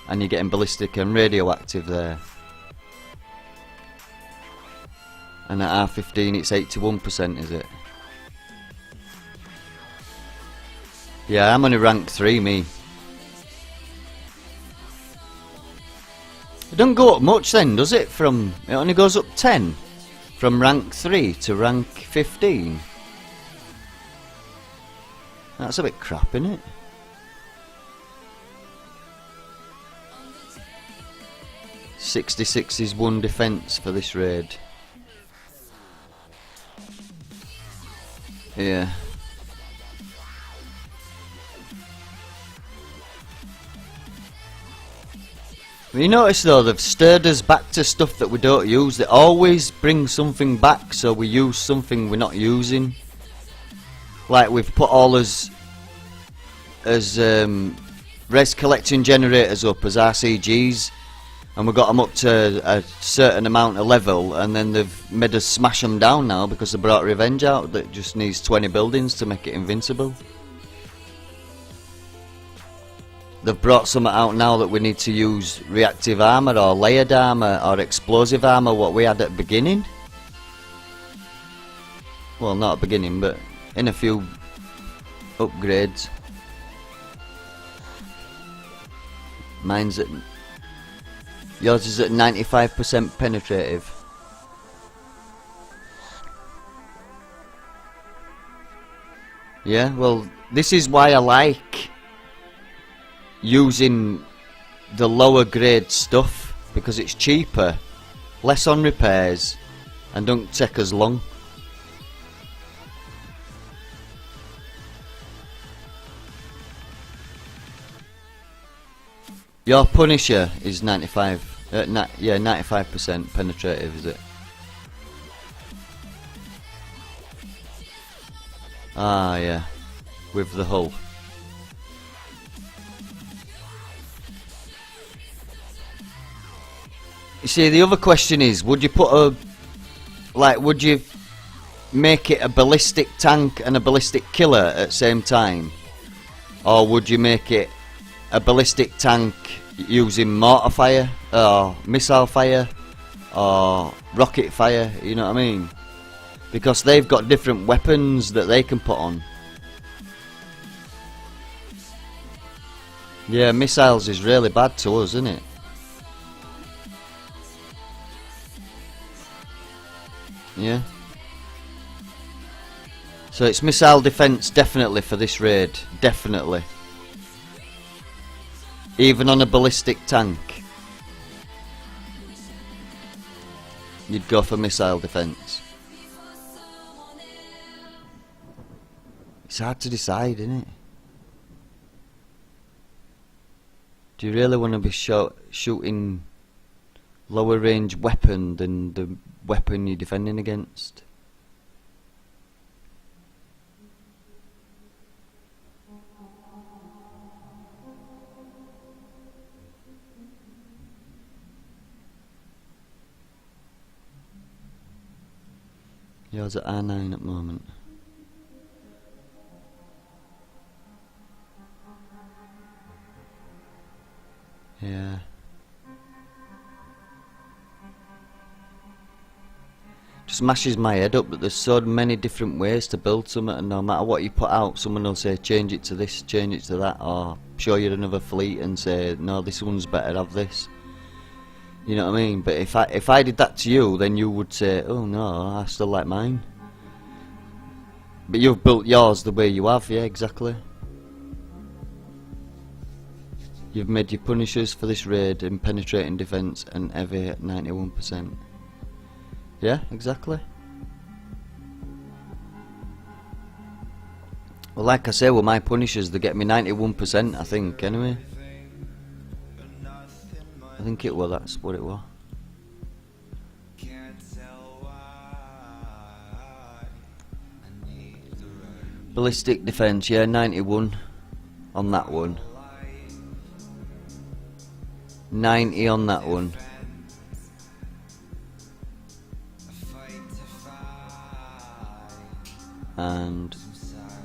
and you're getting ballistic and radioactive there. And at R15 it's 81%, is it? Yeah, I'm only rank 3, me. It doesn't go up much then, does it? It only goes up 10 from rank 3 to rank 15. That's a bit crap, isn't it? .66 is 1 defense for this raid. Yeah. You notice though, they've stirred us back to stuff that we don't use. They always bring something back, so we use something we're not using. Like we've put all as res collecting generators up as RCGs, and we got them up to a certain amount of level, and then they've made us smash them down now because they brought Revenge out that just needs 20 buildings to make it invincible. They've brought something out now that we need to use reactive armour or layered armour or explosive armour, what we had at the beginning. Well, not at the beginning, but in a few upgrades. Mine's at... Yours is at 95% penetrative. Yeah, well, this is why I like using the lower grade stuff, because it's cheaper, less on repairs, and don't take as long. Your Punisher is 95, yeah, 95% penetrative, is it? Ah, yeah, with the hull. You see, the other question is, would you put a, would you make it a ballistic tank and a ballistic killer at the same time? Or would you make it a ballistic tank using mortar fire, or missile fire, or rocket fire, you know what I mean? Because they've got different weapons that they can put on. Yeah, missiles is really bad to us, isn't it? Yeah. So it's missile defense definitely for this raid, definitely. Even on a ballistic tank, you'd go for missile defense. It's hard to decide, isn't it? Do you really want to be shooting lower range weapon than the weapon you're defending against? Yours at R9 at the moment. Yeah. Just mashes my head up that there's so many different ways to build something, and no matter what you put out, someone will say change it to this, change it to that, or show you another fleet and say no, this one's better, have this. You know what I mean? But if I did that to you, then you would say, oh no, I still like mine. But you've built yours the way you have, yeah, exactly. You've made your Punishers for this raid in penetrating defense and heavy at 91%. Yeah, exactly. Well, like I say, with my Punishers, they get me 91%, I think, anyway. I think it was, that's what it was. Ballistic defense, yeah, 91 on that one. 90 on that one. And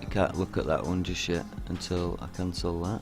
you can't look at that one just yet until I cancel that.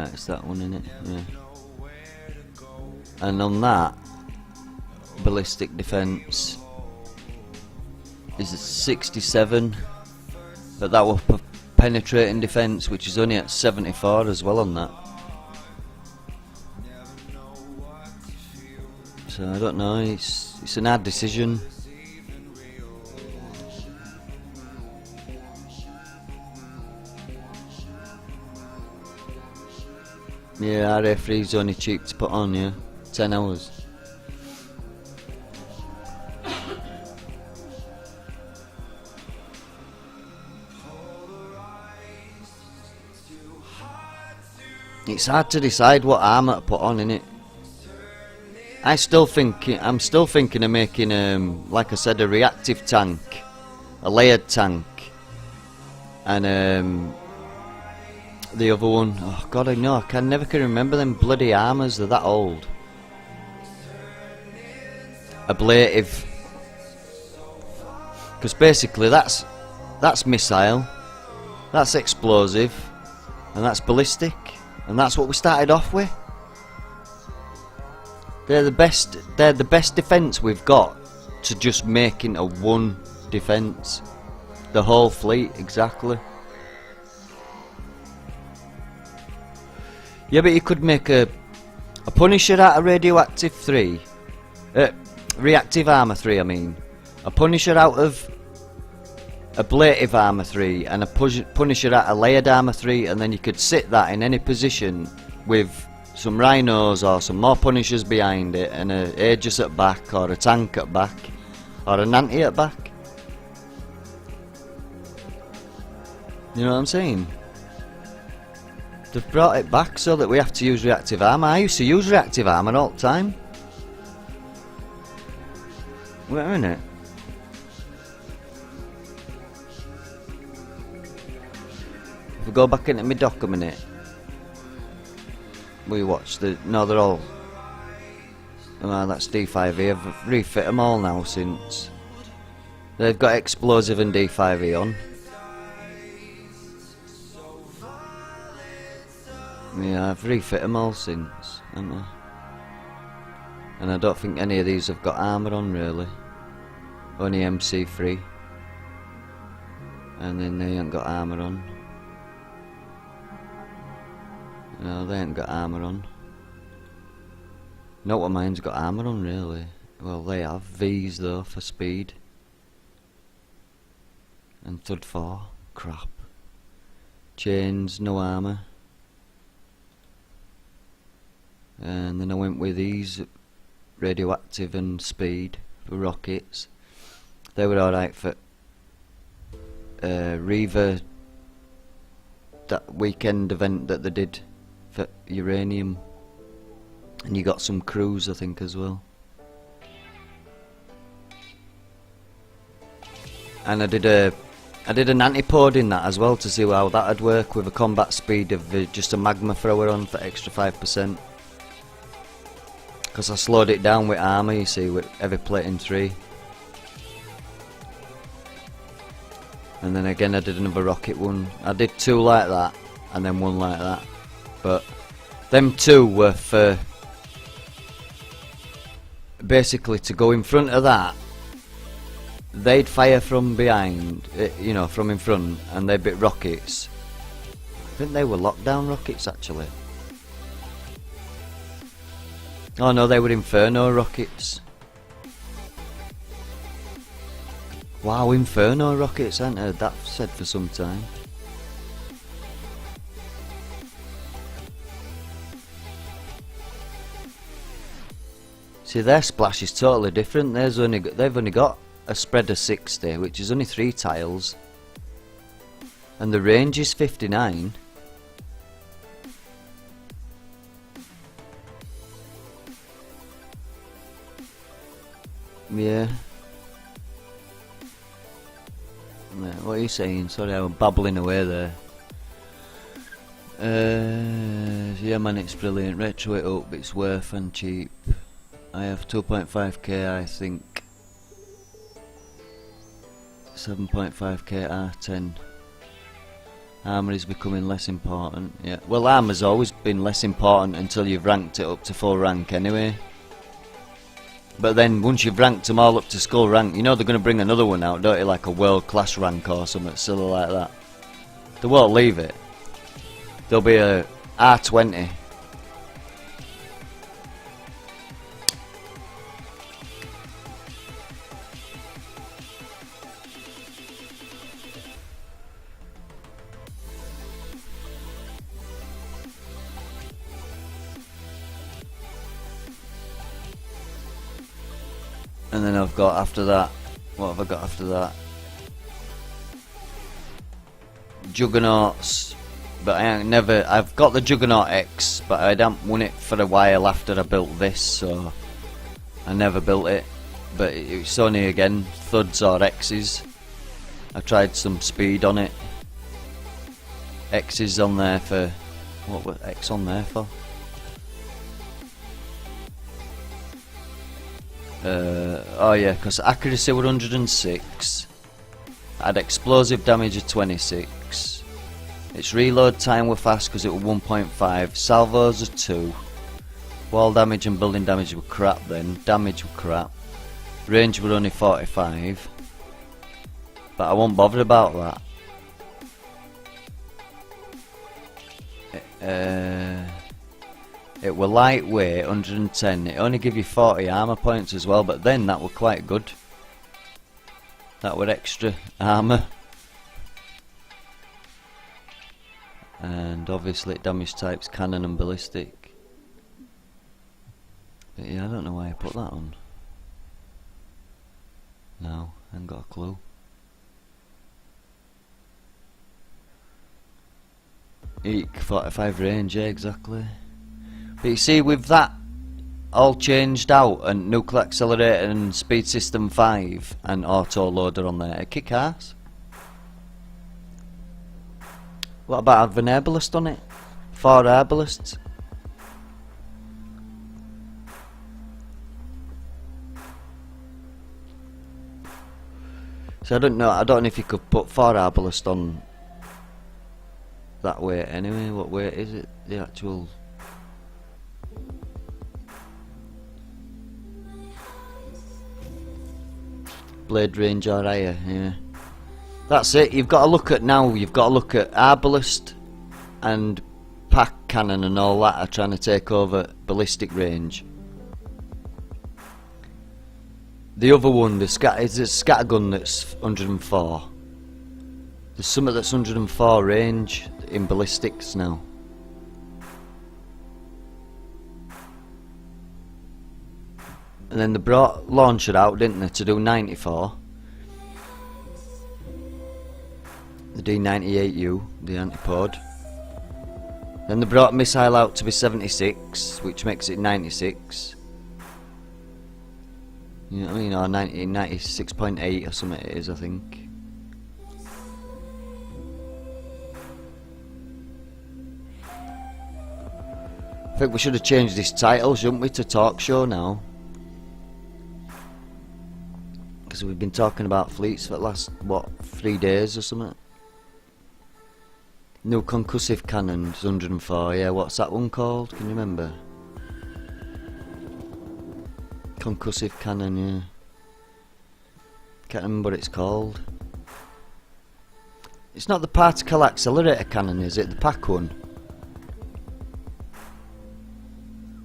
It's that one, innit? Yeah. And on that, ballistic defence is at 67, but that was penetrating defence, which is only at 74 as well on that. So I don't know, it's an hard decision. Yeah, RA3's only cheap to put on, yeah. 10 hours. It's hard to decide what armour to put on, innit? I'm still thinking of making, like I said, a reactive tank, a layered tank, and the other one, oh god, I know, I never can remember them bloody armours, they're that old. Ablative. Because basically that's missile, that's explosive, and that's ballistic, and that's what we started off with. They're the best defence we've got to just making a one defence. The whole fleet, exactly. Yeah, but you could make a Punisher out of radioactive 3. Reactive armour 3, I mean. A Punisher out of ablative armour 3 and a Punisher out of layered armour 3, and then you could sit that in any position with some rhinos or some more Punishers behind it and a Aegis at back or a tank at back or an anti at back. You know what I'm saying? They've brought it back so that we have to use reactive armour. I used to use reactive armour all the time. Wait a minute. If we go back into my dock a minute, we watch the... No, they're all... Oh, that's D5E. I've refit them all now since. They've got explosive and D5E on. Yeah, I've refit them all since, haven't I? And I don't think any of these have got armour on, really. Only MC3. And then they ain't got armour on. No, they ain't got armour on. Not what mine's got armour on, really. Well, they have. V's, though, for speed. And Thud 4. Crap. Chains, no armour. And then I went with these, radioactive and speed for rockets. They were alright for Reaver, that weekend event that they did for uranium. And you got some crews, I think, as well. And I did an antipode in that as well to see how that'd work with a combat speed of just a magma thrower on for extra 5%. Because I slowed it down with armour, you see, with heavy plating 3. And then again I did another rocket one. I did 2 like that, and then 1 like that. But them 2 were for... basically to go in front of that. They'd fire from behind, you know, from in front, and they'd bit rockets. I think they were lockdown rockets, actually. Oh no, they were Inferno rockets. Wow, Inferno rockets, I hadn't heard that said for some time. See, their splash is totally different. They've only got a spread of 60, which is only 3 tiles. And the range is 59. Yeah. What are you saying? Sorry, I'm babbling away there. Yeah man, it's brilliant. Retro it up, it's worth and cheap. I have 2.5k, I think. 7.5k R10. Armour is becoming less important. Yeah. Well, armour's always been less important until you've ranked it up to full rank anyway. But then once you've ranked them all up to skull rank, you know they're going to bring another one out, don't you? Like a world class rank or something silly like that. They won't leave it. There'll be a R20. And then I've got after that, what have I got after that? Juggernauts, but I've got the Juggernaut X, but I hadn't won it for a while after I built this, so I never built it. But it's only again, Thuds or X's. I tried some speed on it. X is on there for, what was X on there for? Oh yeah, because accuracy were 106. I had explosive damage of 26. Its reload time were fast because it were 1.5. Salvos are 2. Wall damage and building damage were crap then. Damage were crap. Range were only 45. But I wasn't bothered about that. It were lightweight, 110. It only give you 40 armour points as well, but then that were quite good. That were extra armour. And obviously it damage types cannon and ballistic. But yeah, I don't know why I put that on. No, I ain't got a clue. Eek, 45 range, yeah, exactly. But you see, with that all changed out, and nuclear accelerator and speed system 5 and auto loader on there, kick ass. What about having herbalist on it? 4 herbalists. So I don't know if you could put 4 herbalist on that weight anyway. What weight is it? The actual. Blade range or higher, yeah. That's it, you've got to look at Arbalist and pack cannon and all that are trying to take over ballistic range. The other one, is a scattergun that's 104. There's something that's 104 range in ballistics now. And then they brought launcher out, didn't they, to do 94. The D98U, the antipode. Then they brought missile out to be 76, which makes it 96. You know what I mean, or 96.8 or something it is, I think. I think we should have changed this title, shouldn't we, to talk show now? Because we've been talking about fleets for the last, what, 3 days or something? New concussive cannons, 104, yeah, what's that one called? Can you remember? Concussive cannon, yeah. Can't remember what it's called. It's not the particle accelerator cannon, is it? The pack one?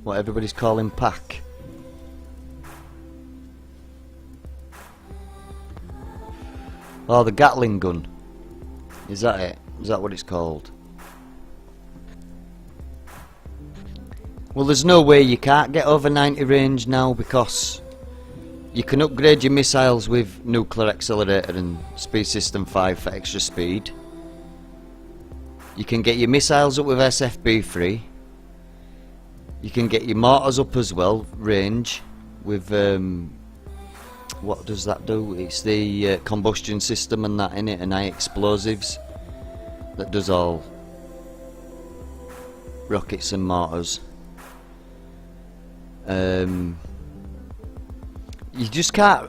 What everybody's calling pack. Oh, the Gatling gun. Is that it? Is that what it's called? Well, there's no way you can't get over 90 range now, because you can upgrade your missiles with nuclear accelerator and speed system 5 for extra speed. You can get your missiles up with SFB 3. You can get your mortars up as well, range, with what does that do? It's the combustion system and that in it, and high explosives. That does all rockets and mortars. You just can't